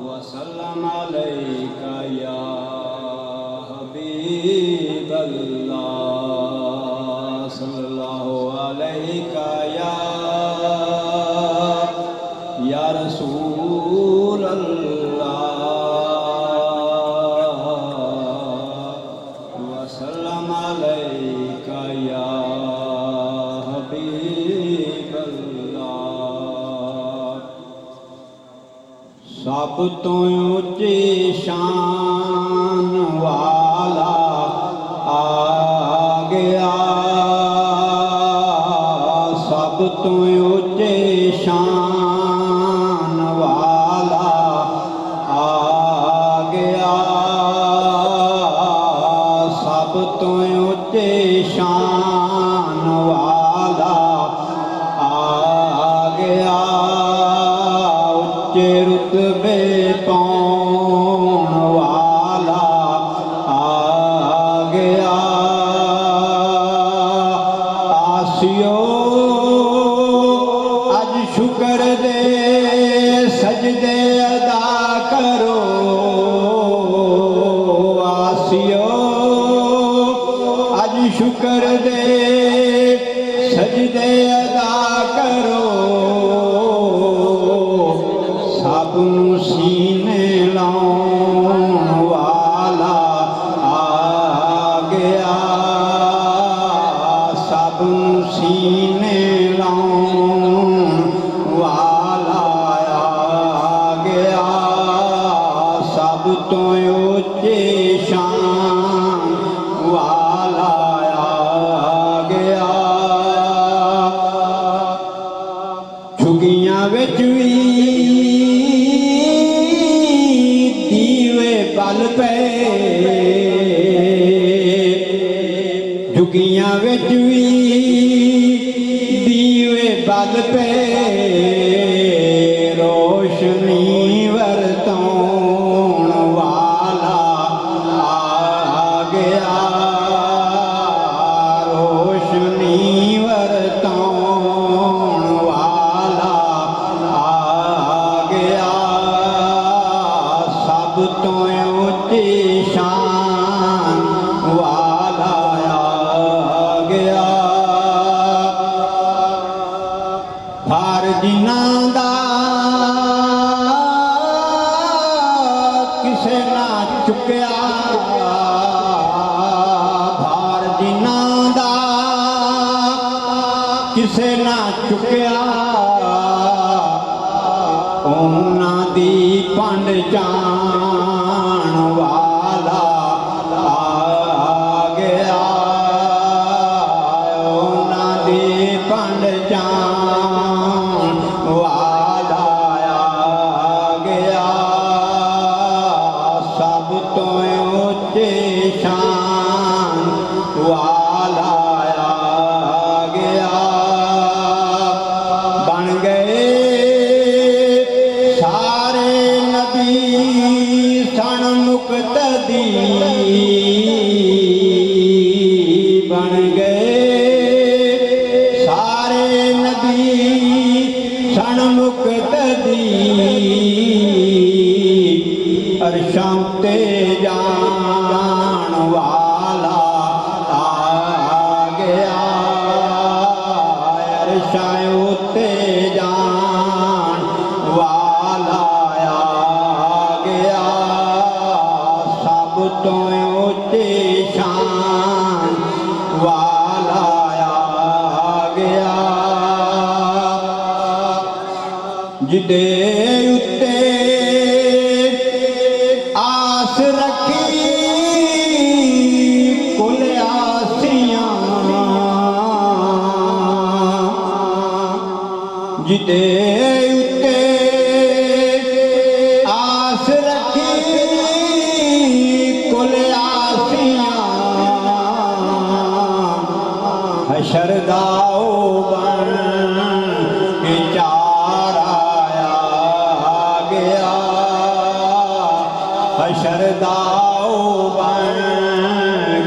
वसल्लम अलैका या हबीब अल्लाह सल्लल्लाहु अलैका या रसूल अल्लाह वसल्लम अलैका या सब तो ऊंची शान वाला आ गया, सब तो ऊंची शान वाला आ गया, सब तो ऊंची शान वाला आ गया, उच्चे रुतबे पाउण वाला आ गया। आसियो अज शुक्र दे सजदे अदा करो, आसियो अज शुक्र दे सजदे अदा करो, सब नूं सीने लाउण वाला आ गया, सब नूं सीने लाउण वाला आ गया, सब तो ऊंची शान वाला आ गया। झुगियां विच भी बल पे, झुगियां विच भी दीवे बल पे, रोशनी वरताउण वाला आ गया, रोशनी वरताउण वाला आ गया, सब तो ऊंची शान वाला आ गया। भार जिन्हां दा किसे ना चुकिया, भार जिन्हां दा किसे ना चुकिया, उन्हां दी पंड जान वाला आ गया, उन्हां दी पंड जान वाला आ गया, सब तो ऊंची शान वाला आ गया। बन गए सारे नबी सन मुक्तदी, बन गए सारे नबी सन मुक्तदी, अरशां ते जान वाला आ गया, अरशां ते जान वाला आ गया, सब तो ऊंची शान वाला आ गया। जिदे उत्ते आस रखी कुल आसियां, जिदे उत्ते आस रखी कुल आसियां, हशर दा ओ बन के चार आया गया, हशर दा ओ बन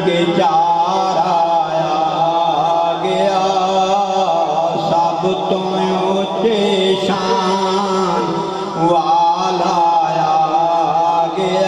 के चार आया गया, सब ਤੋਂ ਉੱਚੇ ਸ਼ਾਨ ਵਾਲਾ ਆ ਗਿਆ